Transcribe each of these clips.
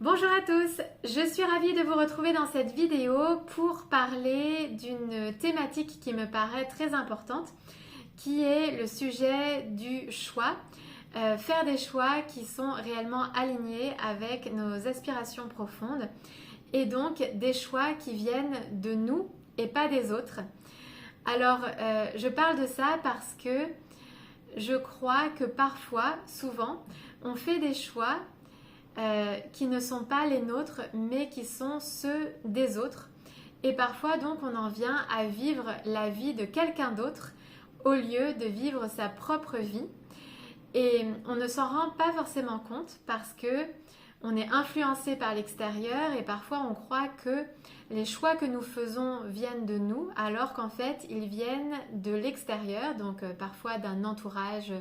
Bonjour à tous, je suis ravie de vous retrouver dans cette vidéo pour parler d'une thématique qui me paraît très importante, qui est le sujet du choix. Faire des choix qui sont réellement alignés avec nos aspirations profondes et donc des choix qui viennent de nous et pas des autres. Alors, je parle de ça parce que je crois que parfois, souvent, on fait des choix qui ne sont pas les nôtres, mais qui sont ceux des autres. Et parfois, donc, on en vient à vivre la vie de quelqu'un d'autre au lieu de vivre sa propre vie. Et on ne s'en rend pas forcément compte parce que on est influencé par l'extérieur et parfois on croit que les choix que nous faisons viennent de nous alors qu'en fait ils viennent de l'extérieur, donc parfois d'un entourage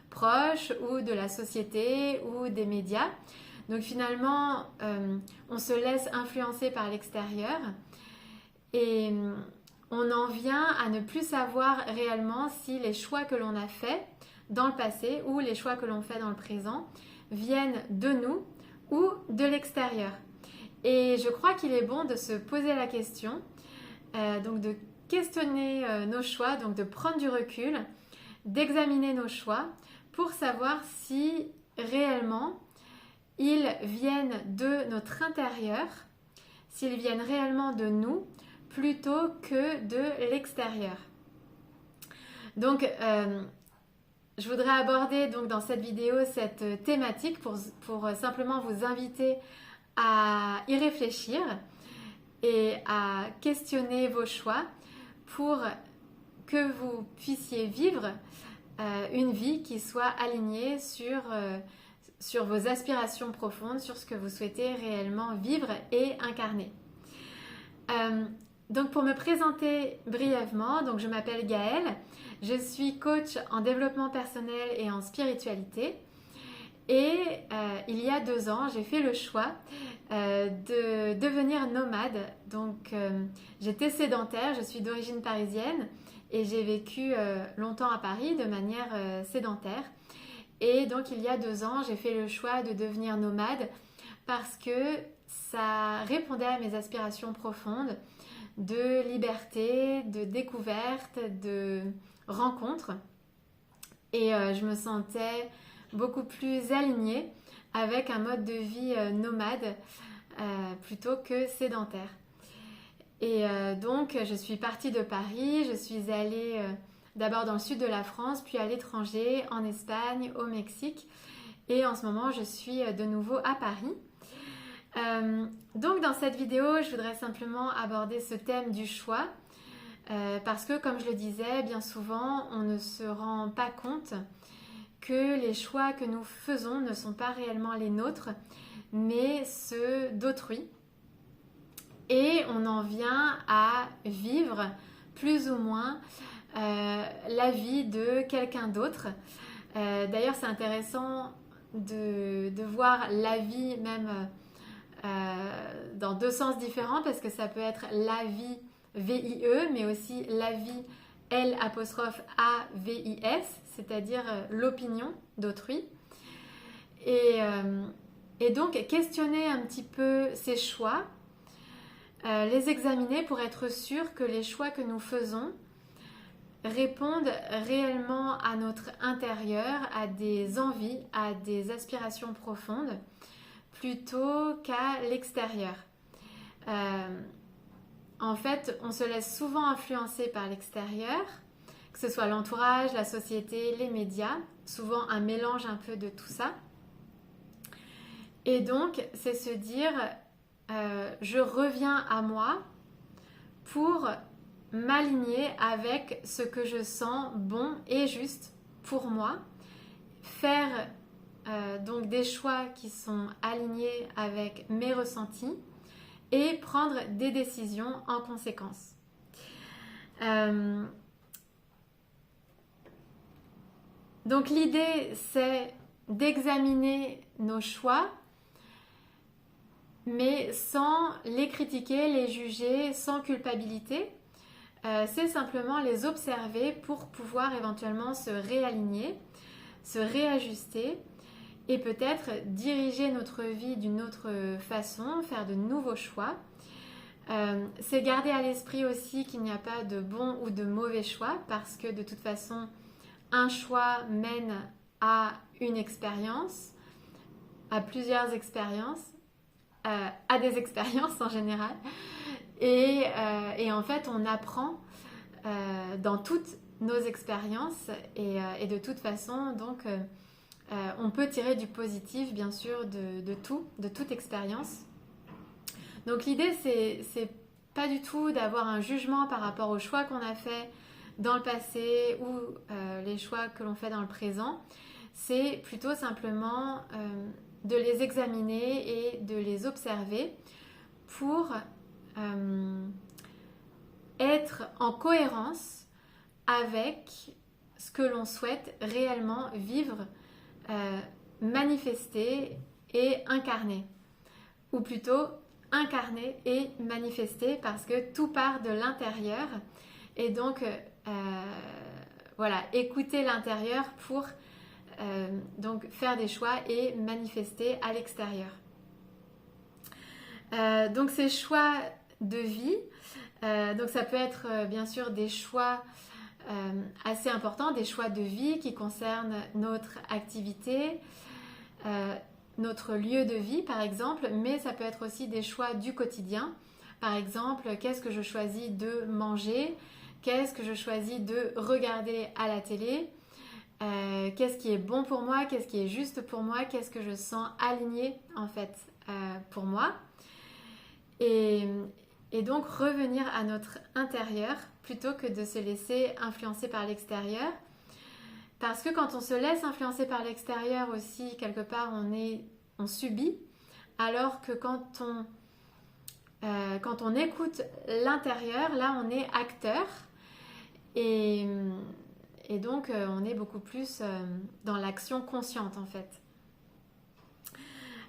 proche ou de la société ou des médias. Donc finalement, on se laisse influencer par l'extérieur et on en vient à ne plus savoir réellement si les choix que l'on a faits dans le passé ou les choix que l'on fait dans le présent viennent de nous ou de l'extérieur. Et je crois qu'il est bon de se poser la question, donc de questionner nos choix, donc de prendre du recul, d'examiner nos choix pour savoir si réellement ils viennent de notre intérieur, s'ils viennent réellement de nous plutôt que de l'extérieur. Donc, je voudrais aborder donc dans cette vidéo cette thématique pour simplement vous inviter à y réfléchir et à questionner vos choix pour que vous puissiez vivre une vie qui soit alignée sur vos aspirations profondes, sur ce que vous souhaitez réellement vivre et incarner. Donc pour me présenter brièvement, donc je m'appelle Gaëlle, je suis coach en développement personnel et en spiritualité et il y a 2 ans j'ai fait le choix de devenir nomade. Donc j'étais sédentaire, je suis d'origine parisienne et j'ai vécu longtemps à Paris de manière sédentaire. Et donc il y a 2 ans, j'ai fait le choix de devenir nomade parce que ça répondait à mes aspirations profondes de liberté, de découverte, de rencontre. Et je me sentais beaucoup plus alignée avec un mode de vie nomade plutôt que sédentaire. Et donc je suis partie de Paris, je suis allée d'abord dans le sud de la France, puis à l'étranger, en Espagne, au Mexique. Et en ce moment, je suis de nouveau à Paris. Donc dans cette vidéo, je voudrais simplement aborder ce thème du choix. Parce que, comme je le disais, bien souvent, on ne se rend pas compte que les choix que nous faisons ne sont pas réellement les nôtres, mais ceux d'autrui. Et on en vient à vivre plus ou moins la vie de quelqu'un d'autre. D'ailleurs, c'est intéressant de voir la vie même dans 2 sens différents parce que ça peut être la vie V-I-E, mais aussi la vie L'-A-V-I-S, c'est-à-dire l'opinion d'autrui. Et donc, questionner un petit peu ces choix, les examiner pour être sûr que les choix que nous faisons répondent réellement à notre intérieur, à des envies, à des aspirations profondes, plutôt qu'à l'extérieur. En fait, on se laisse souvent influencer par l'extérieur, que ce soit l'entourage, la société, les médias, souvent un mélange un peu de tout ça. Et donc, c'est se dire, je reviens à moi pour m'aligner avec ce que je sens bon et juste pour moi, faire donc des choix qui sont alignés avec mes ressentis et prendre des décisions en conséquence. Donc l'idée c'est d'examiner nos choix mais sans les critiquer, les juger, sans culpabilité. C'est simplement les observer pour pouvoir éventuellement se réaligner, se réajuster et peut-être diriger notre vie d'une autre façon, faire de nouveaux choix. C'est garder à l'esprit aussi qu'il n'y a pas de bon ou de mauvais choix parce que de toute façon, un choix mène à une expérience, à plusieurs expériences, à des expériences en général. Et en fait, on apprend dans toutes nos expériences et de toute façon, donc, on peut tirer du positif, bien sûr, de toute expérience. Donc l'idée, c'est pas du tout d'avoir un jugement par rapport aux choix qu'on a fait dans le passé ou les choix que l'on fait dans le présent. C'est plutôt simplement de les examiner et de les observer pour être en cohérence avec ce que l'on souhaite réellement vivre, manifester et incarner. Ou plutôt incarner et manifester parce que tout part de l'intérieur. Et donc, voilà, écouter l'intérieur pour donc faire des choix et manifester à l'extérieur. Donc ces choix de vie, donc ça peut être bien sûr des choix assez importants, des choix de vie qui concernent notre activité, notre lieu de vie par exemple, mais ça peut être aussi des choix du quotidien. Par exemple, qu'est-ce que je choisis de manger? Qu'est-ce que je choisis de regarder à la télé? Qu'est-ce qui est bon pour moi? Qu'est-ce qui est juste pour moi? Qu'est-ce que je sens aligné en fait pour moi? Et donc revenir à notre intérieur plutôt que de se laisser influencer par l'extérieur. Parce que quand on se laisse influencer par l'extérieur aussi, quelque part, on subit. Alors que quand on écoute l'intérieur, là, on est acteur. Et donc, on est beaucoup plus dans l'action consciente, en fait.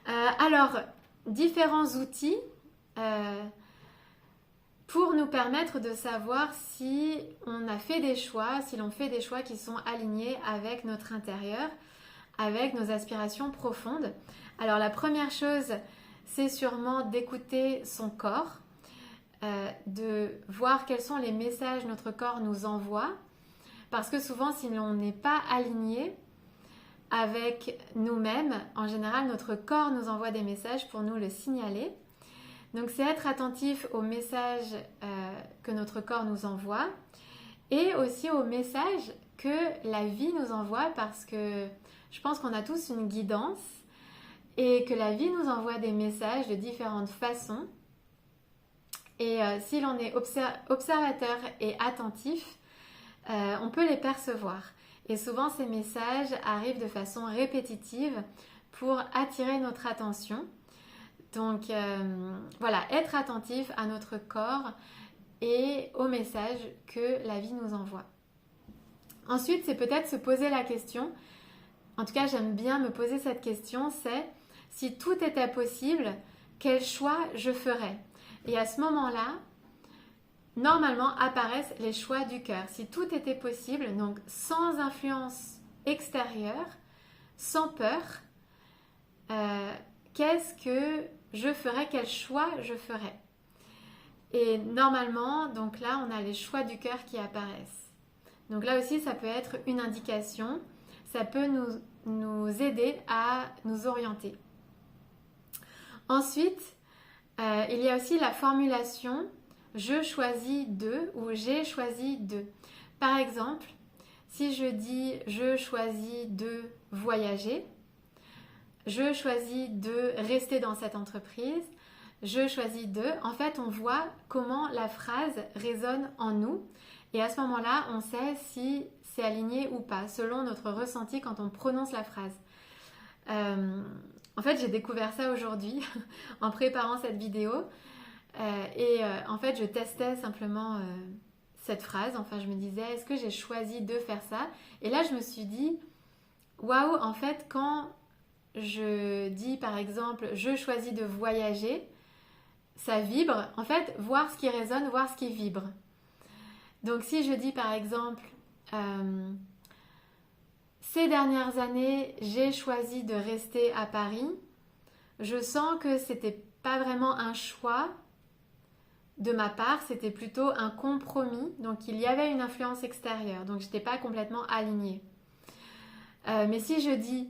Alors, différents outils pour nous permettre de savoir si on a fait des choix, si l'on fait des choix qui sont alignés avec notre intérieur, avec nos aspirations profondes. Alors la première chose, c'est sûrement d'écouter son corps, de voir quels sont les messages que notre corps nous envoie, parce que souvent si l'on n'est pas aligné avec nous-mêmes, en général notre corps nous envoie des messages pour nous le signaler. Donc c'est être attentif aux messages que notre corps nous envoie et aussi aux messages que la vie nous envoie parce que je pense qu'on a tous une guidance et que la vie nous envoie des messages de différentes façons. Et si l'on est observateur et attentif, on peut les percevoir. Et souvent ces messages arrivent de façon répétitive pour attirer notre attention. Donc voilà, être attentif à notre corps et aux messages que la vie nous envoie. Ensuite, c'est peut-être se poser la question, en tout cas j'aime bien me poser cette question, c'est si tout était possible, quel choix je ferais? Et à ce moment-là, normalement apparaissent les choix du cœur. Si tout était possible, donc sans influence extérieure, sans peur, qu'est-ce que je ferais, quel choix je ferais? Et normalement, donc là, on a les choix du cœur qui apparaissent. Donc là aussi, ça peut être une indication, ça peut nous aider à nous orienter. Ensuite, il y a aussi la formulation « je choisis de » ou « j'ai choisi de ». Par exemple, si je dis « je choisis de voyager », je choisis de rester dans cette entreprise, je choisis de... En fait, on voit comment la phrase résonne en nous et à ce moment-là, on sait si c'est aligné ou pas, selon notre ressenti quand on prononce la phrase. En fait, j'ai découvert ça aujourd'hui en préparant cette vidéo et en fait, je testais simplement cette phrase. Enfin, je me disais, est-ce que j'ai choisi de faire ça? Et là, je me suis dit, waouh, en fait, quand je dis par exemple je choisis de voyager, ça vibre. En fait, voir ce qui résonne, voir ce qui vibre. Donc si je dis par exemple ces dernières années, j'ai choisi de rester à Paris. Je sens que c'était pas vraiment un choix de ma part, c'était plutôt un compromis. Donc il y avait une influence extérieure, donc je n'étais pas complètement alignée. Mais si je dis,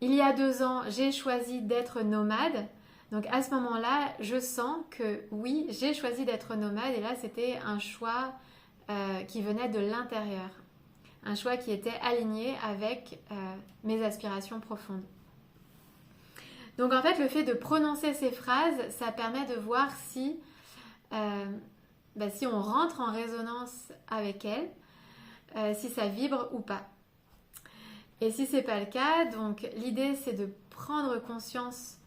il y a 2 ans, j'ai choisi d'être nomade, donc à ce moment-là, je sens que oui, j'ai choisi d'être nomade et là, c'était un choix qui venait de l'intérieur. Un choix qui était aligné avec mes aspirations profondes. Donc en fait, le fait de prononcer ces phrases, ça permet de voir si on rentre en résonance avec elles, si ça vibre ou pas. Et si c'est pas le cas, donc l'idée c'est de prendre conscience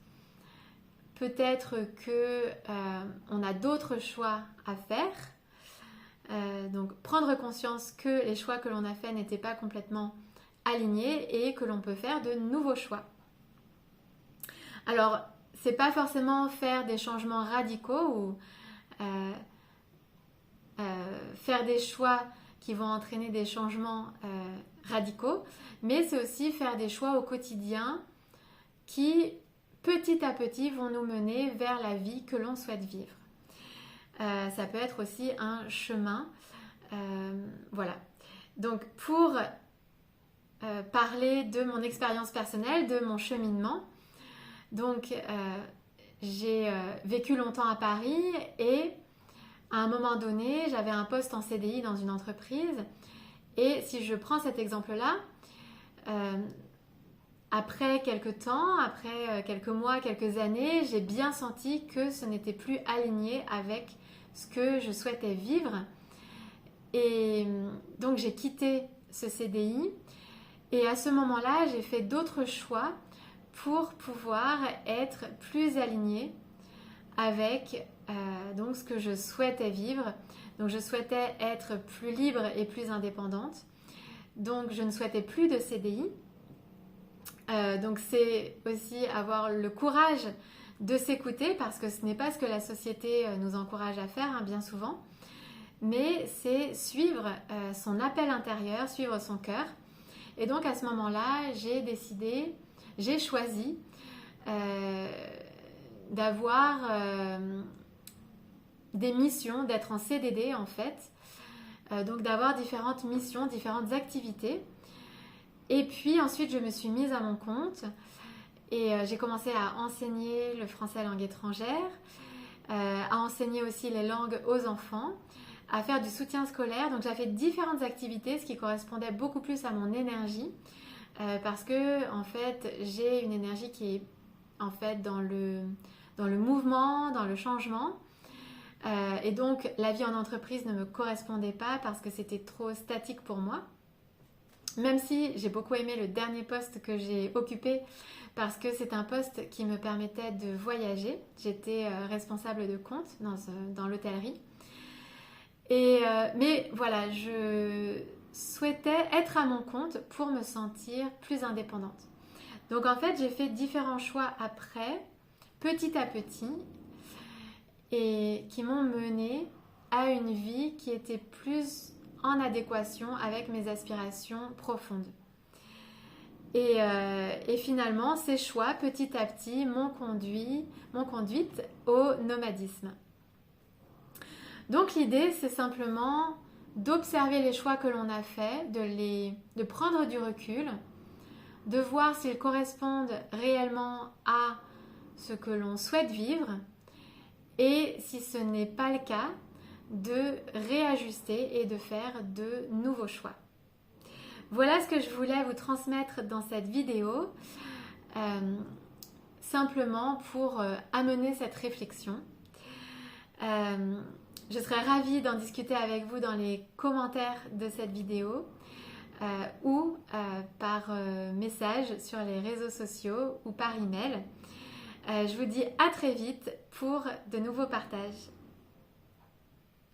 peut-être que on a d'autres choix à faire. Donc prendre conscience que les choix que l'on a faits n'étaient pas complètement alignés et que l'on peut faire de nouveaux choix. Alors, c'est pas forcément faire des changements radicaux ou faire des choix qui vont entraîner des changements radicaux, mais c'est aussi faire des choix au quotidien qui, petit à petit, vont nous mener vers la vie que l'on souhaite vivre. Ça peut être aussi un chemin. Voilà. Donc, pour parler de mon expérience personnelle, de mon cheminement, donc j'ai vécu longtemps à Paris et à un moment donné, j'avais un poste en CDI dans une entreprise. Et si je prends cet exemple-là, après quelques temps, après quelques mois, quelques années, j'ai bien senti que ce n'était plus aligné avec ce que je souhaitais vivre. Et donc j'ai quitté ce CDI. Et à ce moment-là, j'ai fait d'autres choix pour pouvoir être plus alignée avec donc ce que je souhaitais vivre. Donc je souhaitais être plus libre et plus indépendante. Donc je ne souhaitais plus de CDI. Donc c'est aussi avoir le courage de s'écouter parce que ce n'est pas ce que la société nous encourage à faire bien souvent. Mais c'est suivre son appel intérieur, suivre son cœur. Et donc à ce moment-là, j'ai choisi d'avoir des missions, d'être en CDD en fait, donc d'avoir différentes missions, différentes activités. Et puis ensuite je me suis mise à mon compte et j'ai commencé à enseigner le français langue étrangère, à enseigner aussi les langues aux enfants, à faire du soutien scolaire. Donc j'ai fait différentes activités, ce qui correspondait beaucoup plus à mon énergie, parce que en fait j'ai une énergie qui est en fait dans le mouvement, dans le changement. Et donc la vie en entreprise ne me correspondait pas parce que c'était trop statique pour moi. Même si j'ai beaucoup aimé le dernier poste que j'ai occupé parce que c'est un poste qui me permettait de voyager. J'étais responsable de compte dans l'hôtellerie. Mais voilà, je souhaitais être à mon compte pour me sentir plus indépendante. Donc en fait, j'ai fait différents choix après, petit à petit, et qui m'ont menée à une vie qui était plus en adéquation avec mes aspirations profondes. Et finalement, ces choix, petit à petit, m'ont conduite au nomadisme. Donc l'idée, c'est simplement d'observer les choix que l'on a faits, de prendre du recul, de voir s'ils correspondent réellement à ce que l'on souhaite vivre, et si ce n'est pas le cas, de réajuster et de faire de nouveaux choix. Voilà ce que je voulais vous transmettre dans cette vidéo, simplement pour amener cette réflexion. Je serais ravie d'en discuter avec vous dans les commentaires de cette vidéo ou par message sur les réseaux sociaux ou par email. Je vous dis à très vite pour de nouveaux partages.